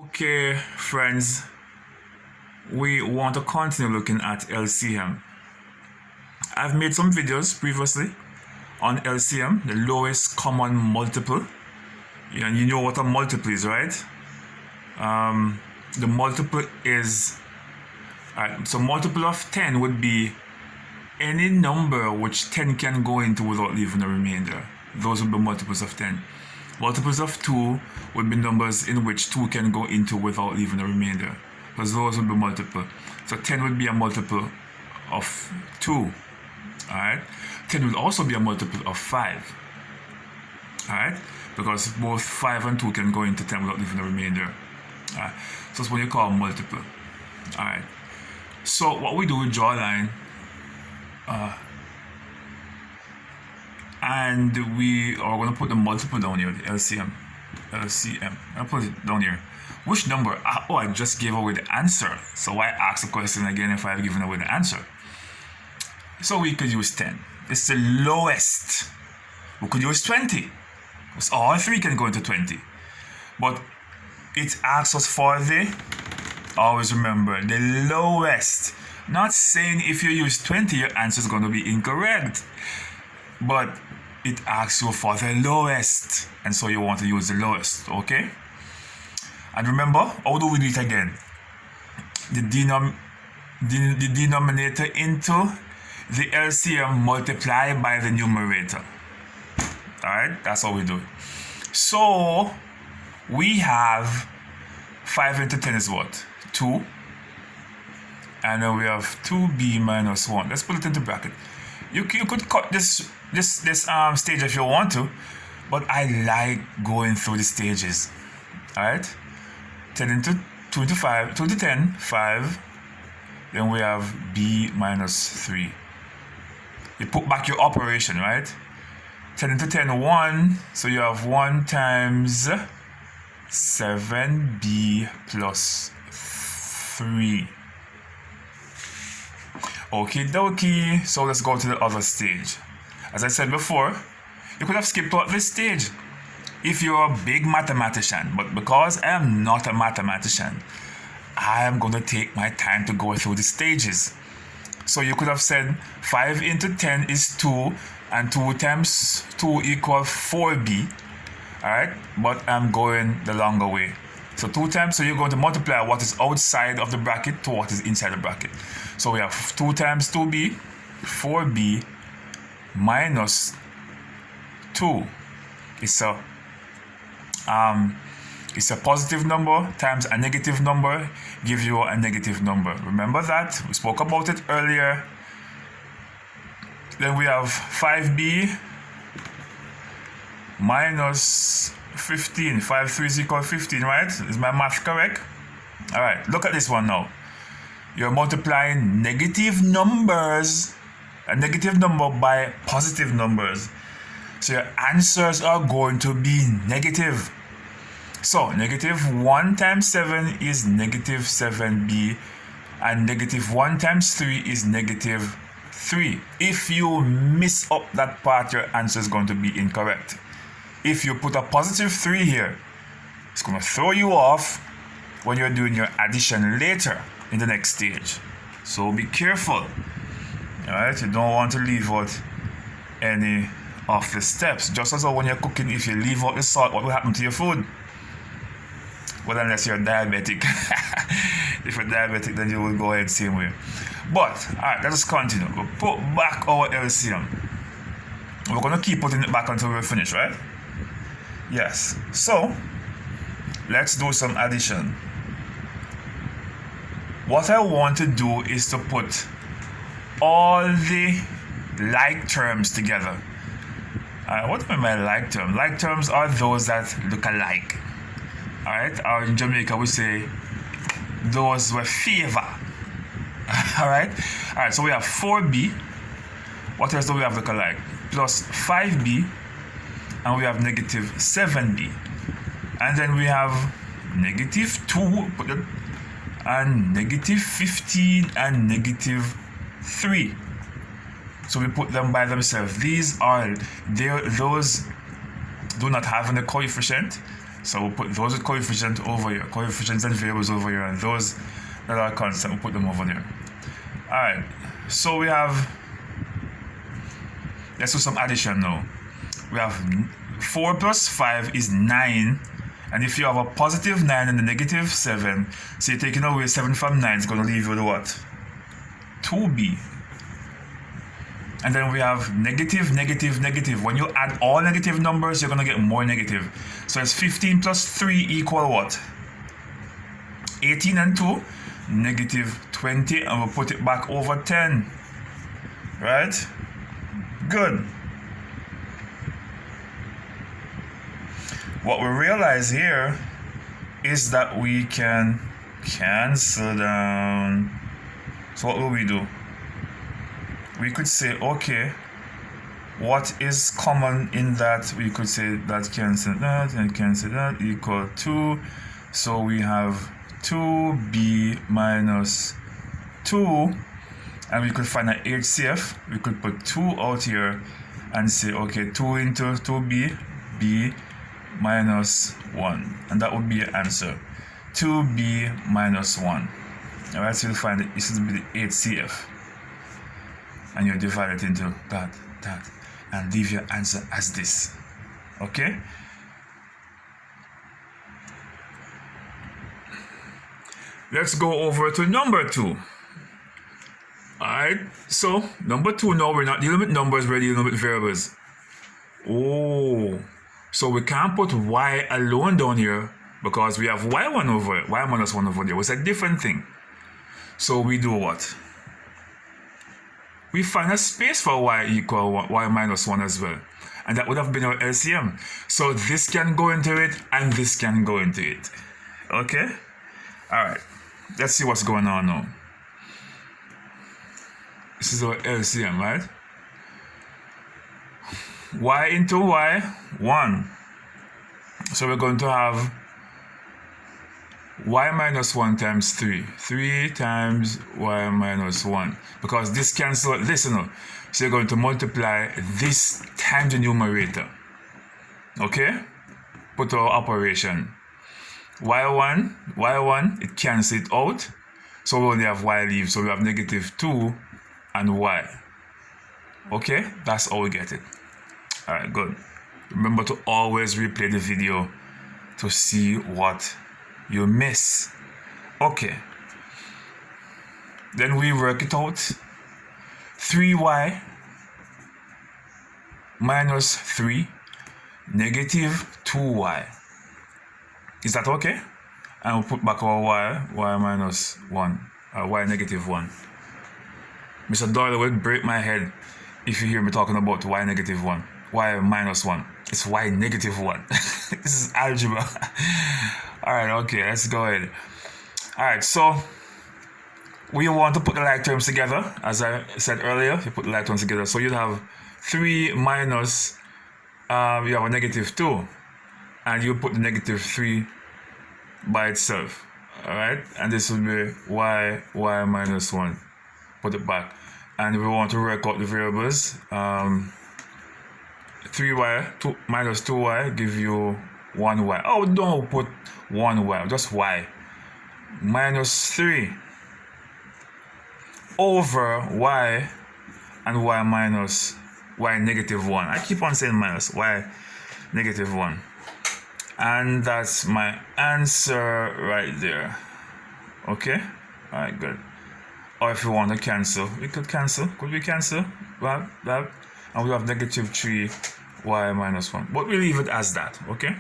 Okay, friends, we want to continue looking at LCM. I've made some videos previously on LCM, the lowest common multiple. And you know what a multiple is, right? The multiple is, so multiple of 10 would be any number which 10 can go into without leaving a remainder. Those would be multiples of 10. Multiples of 2 would be numbers in which 2 can go into without leaving a remainder, because those would be multiple. So 10 would be a multiple of 2. Alright? 10 would also be a multiple of 5. Alright? Because both 5 and 2 can go into 10 without leaving a remainder. Alright? So that's what you call multiple. Alright? So what we do, we draw a line. And we are going to put the multiple down here, the LCM. I'll put it down here. Which number? Oh, I just gave away the answer. So why ask the question again if I've given away the answer? So we could use 10. It's the lowest. We could use 20. Because all three can go into 20. But it asks us for the, always remember, the lowest. Not saying if you use 20, your answer is going to be incorrect. But it asks you for the lowest, and so you want to use the lowest, okay? And remember, how do we do it again? The denominator into the LCM multiplied by the numerator. Alright, that's how we do it. So we have 5 into 10 is what? 2. And then we have 2b minus 1. Let's put it into bracket. You could cut this stage if you want to, but I like going through the stages. Alright? 10 into 2 into 5, 2 into 10, 5. Then we have b minus 3. You put back your operation, right? 10 into 10, 1. So you have 1 times 7b plus 3. Okie dokie, so let's go to the other stage. As I said before, you could have skipped out this stage if you're a big mathematician, but because I am not a mathematician, I am going to take my time to go through the stages. So you could have said 5 into 10 is 2, and 2 times 2 equals 4b, alright? But I'm going the longer way. So 2 times, so you're going to multiply what is outside of the bracket to what is inside the bracket. So we have 2 times 2b, 4b, minus 2. It's a positive number times a negative number gives you a negative number. Remember that? We spoke about it earlier. Then we have 5b minus 15. 5 3 is equal to 15, right? Is my math correct? Alright, look at this one now. You're multiplying negative numbers, a negative number by positive numbers. So your answers are going to be negative. So negative 1 times 7 is negative 7b, and negative 1 times 3 is negative 3. If you miss up that part, your answer is going to be incorrect. If you put a positive 3 here, it's going to throw you off when you're doing your addition later in the next stage. So be careful. Alright, you don't want to leave out any of the steps. Just as when you're cooking, if you leave out the salt, what will happen to your food? Well, unless you're diabetic. If you're diabetic, then you will go ahead same way. But, alright, let us continue. We'll put back our LCM. We're going to keep putting it back until we're finished, right? Yes. So, let's do some addition. What I want to do is to put all the like terms together. What do I mean by like terms? Like terms are those that look alike. Alright? Or in Jamaica we say those were favor. Alright? Alright, so we have 4b. What else do we have look alike? Plus 5b. And we have negative 7b. And then we have negative 2. And negative 15 and negative 3. So we put them by themselves. Those do not have any coefficient. So we'll put those with coefficient over here, coefficients and variables over here, and those that are constant, we'll put them over there. Alright, so we have, let's do some addition now. We have 4 plus 5 is 9, and if you have a positive 9 and a negative 7, so you're taking away 7 from 9, it's going to leave you with what? 2b. And then we have negative, negative, negative. When you add all negative numbers, you're going to get more negative. So it's 15 plus 3 equal what? 18 and 2, negative 20, and we'll put it back over 10. Right? Good. What we realize here is that we can cancel down. So what will we do? We could say, okay, what is common in that? We could say that cancel that and cancel that equal 2. So we have 2b minus 2, and we could find an HCF. We could put 2 out here and say, okay, 2 into 2b, b minus 1. And that would be your answer, 2b minus 1. All right, so you'll find that this is the HCF. And you divide it into that, and leave your answer as this. Okay? Let's go over to number 2. Alright, so number 2 now, we're not dealing with numbers, we're dealing with variables. Oh, so we can't put y alone down here because we have y1 over it, y minus 1 over there. It's a different thing. So we do what? We find a space for y equal y minus 1 as well. And that would have been our LCM. So this can go into it and this can go into it. Okay? Alright. Let's see what's going on now. This is our LCM, right? Y into y, 1. So we're going to have y minus 1 times 3. 3 times y minus 1. Because this cancels this, you know. So you're going to multiply this times the numerator. Okay? Put our operation. y1, it cancels it out. So we only have y leave. So we have negative 2 and y. Okay? That's how we get it. Alright, good. Remember to always replay the video to see what you miss. Okay. Then we work it out. 3y minus 3 negative 2y. Is that okay? And we'll put back our y minus 1, y negative 1. Mr. Doyle will break my head if you hear me talking about y negative 1, y minus 1. It's y negative 1. This is algebra. Alright, okay, let's go ahead. Alright, so we want to put the like terms together. As I said earlier, you put the like terms together. So you'd have 3 minus, you have a negative 2. And you put the negative 3 by itself. Alright, and this will be y minus 1. Put it back. And we want to work out the variables. 3y minus 2y give you 1y. Oh, don't put 1y, just y. Minus 3 over y and y minus y negative 1. I keep on saying minus y negative 1. And that's my answer right there. Okay? Alright, good. Or if you want to cancel, we could cancel. Could we cancel? Well, that. And we have negative 3y minus 1. But we leave it as that. Okay?